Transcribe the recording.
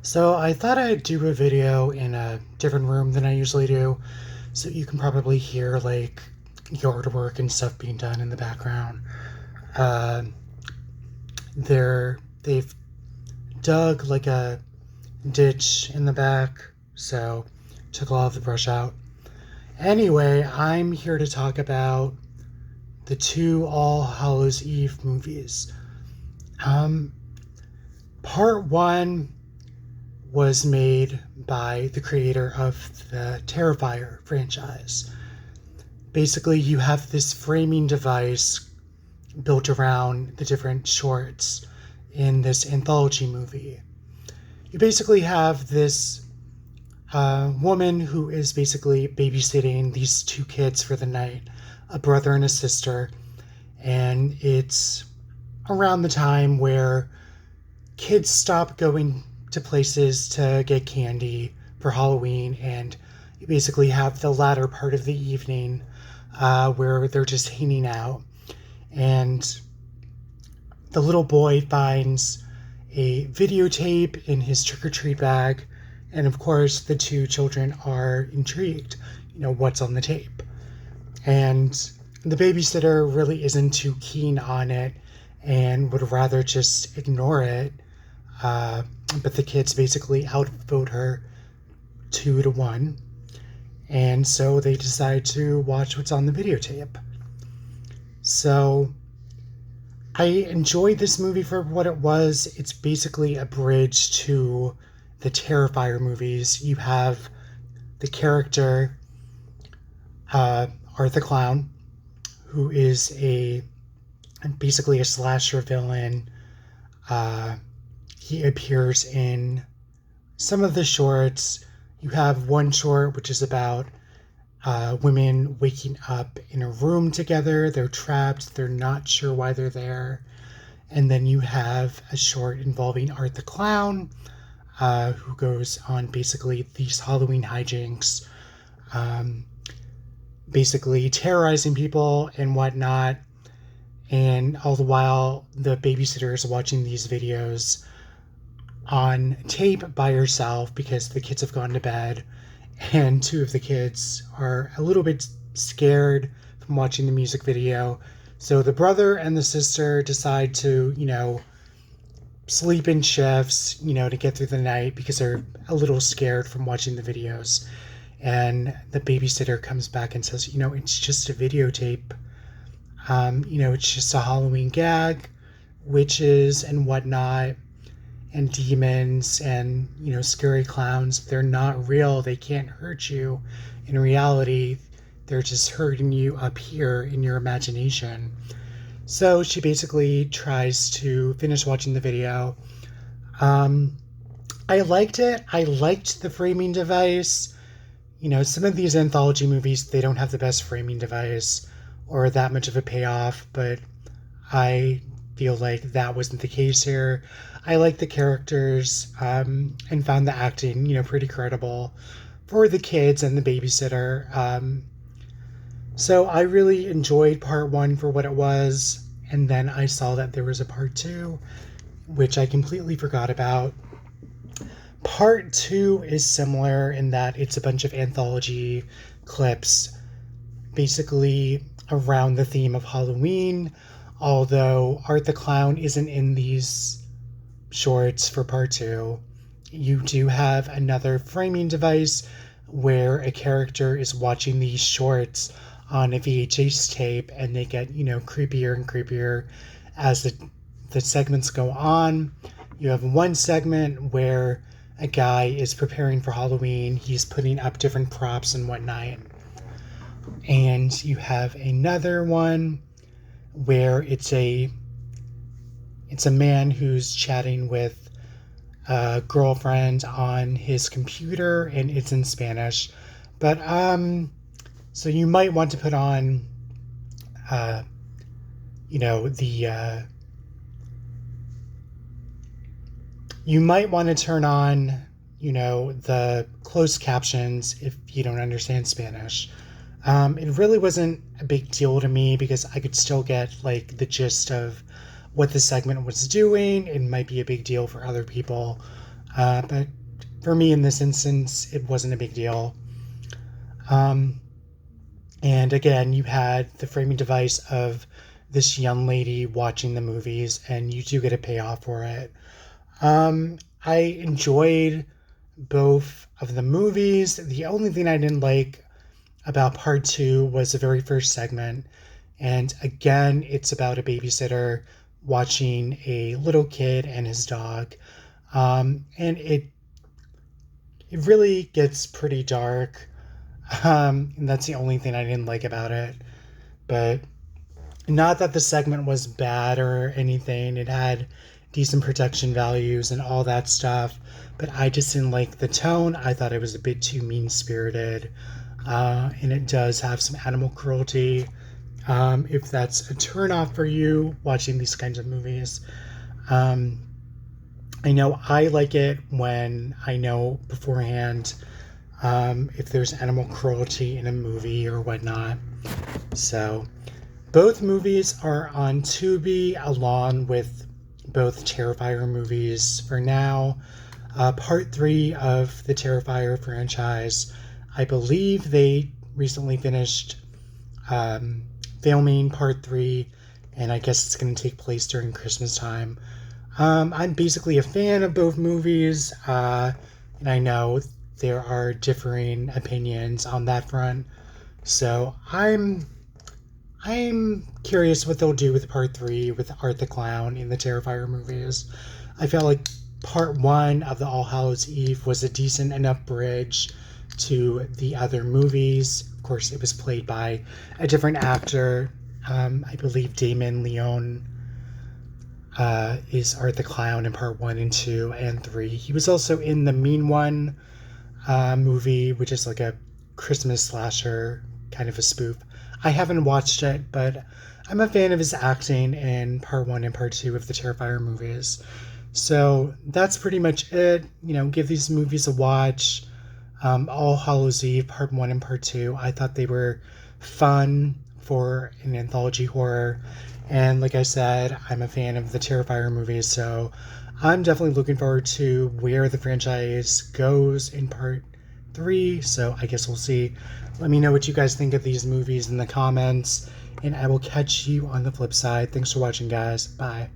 So I thought I'd do a video in a different room than I usually do, so you can probably hear like yard work and stuff being done in the background. Uh, they've dug like a ditch in the back, so took a lot of the brush out. Anyway, I'm here to talk about the two All Hallows Eve movies. Um, Part one was made by the creator of the Terrifier franchise. Basically, you have this framing device built around the different shorts in this anthology movie. You basically have this woman who is basically babysitting these two kids for the night, a brother and a sister, and it's around the time where kids stop going to places to get candy for Halloween, and you basically have the latter part of the evening where they're just hanging out. And the little boy finds a videotape in his trick-or-treat bag, and of course the two children are intrigued, what's on the tape. And the babysitter really isn't too keen on it and would rather just ignore it. But the kids basically outvote her 2-1. And so they decide to watch what's on the videotape. So I enjoyed this movie for what it was. It's basically a bridge to the Terrifier movies. You have the character, Art the Clown, who is basically a slasher villain. He appears in some of the shorts. You have one short which is about women waking up in a room together. They're trapped. They're not sure why they're there. And then you have a short involving Art the Clown, who goes on basically these Halloween hijinks, basically terrorizing people and whatnot. And all the while, the babysitter is watching these videos on tape by herself because the kids have gone to bed, and two of the kids are a little bit scared from watching the music video. So the brother and the sister decide to, sleep in shifts, to get through the night because they're a little scared from watching the videos. And the babysitter comes back and says, it's just a videotape. It's just a Halloween gag, witches and whatnot, and demons and, scary clowns. They're not real. They can't hurt you. In reality, they're just hurting you up here in your imagination. So she basically tries to finish watching the video. I liked it. I liked the framing device. Some of these anthology movies, they don't have the best framing device or that much of a payoff, but I feel like that wasn't the case here. I liked the characters and found the acting, pretty credible for the kids and the babysitter. So I really enjoyed part one for what it was, and then I saw that there was a part two, which I completely forgot about. Part two is similar in that it's a bunch of anthology clips, basically around the theme of Halloween, although Art the Clown isn't in these shorts for part two. You do have another framing device where a character is watching these shorts on a VHS tape, and they get, creepier and creepier as the segments go on. You have one segment where a guy is preparing for Halloween. He's putting up different props and whatnot. And you have another one where it's a man who's chatting with a girlfriend on his computer, and it's in Spanish. But so you might want to put on you might want to turn on the closed captions if you don't understand Spanish. It really wasn't a big deal to me because I could still get like the gist of what the segment was doing. It might be a big deal for other people. But for me in this instance, it wasn't a big deal. Um, and again, you had the framing device of this young lady watching the movies, and you do get a payoff for it. I enjoyed both of the movies. The only thing I didn't like about part two was the very first segment. And again, it's about a babysitter watching a little kid and his dog. And it really gets pretty dark. And that's the only thing I didn't like about it. But not that the segment was bad or anything. It had decent production values and all that stuff. But I just didn't like the tone. I thought it was a bit too mean spirited. And it does have some animal cruelty. If that's a turnoff for you watching these kinds of movies, um, I know I like it when I know beforehand if there's animal cruelty in a movie or whatnot. So, both movies are on Tubi along with both Terrifier movies for now. Part 3 of the Terrifier franchise, I believe they recently finished filming part 3, and I guess it's going to take place during Christmas time. I'm basically a fan of both movies, and I know there are differing opinions on that front. So I'm curious what they'll do with part 3 with Art the Clown in the Terrifier movies. I felt like part 1 of the All Hallows Eve was a decent enough bridge to the other movies. Of course, it was played by a different actor. I believe Damon Leone is Art the Clown in part 1 and 2 and 3. He was also in the Mean One movie, which is like a Christmas slasher, kind of a spoof. I haven't watched it, but I'm a fan of his acting in part 1 and part 2 of the Terrifier movies. So that's pretty much it. Give these movies a watch. All Hallows Eve, part 1 and part 2. I thought they were fun for an anthology horror. And like I said, I'm a fan of the Terrifier movies, so I'm definitely looking forward to where the franchise goes in part 3. So I guess we'll see. Let me know what you guys think of these movies in the comments, and I will catch you on the flip side. Thanks for watching, guys. Bye.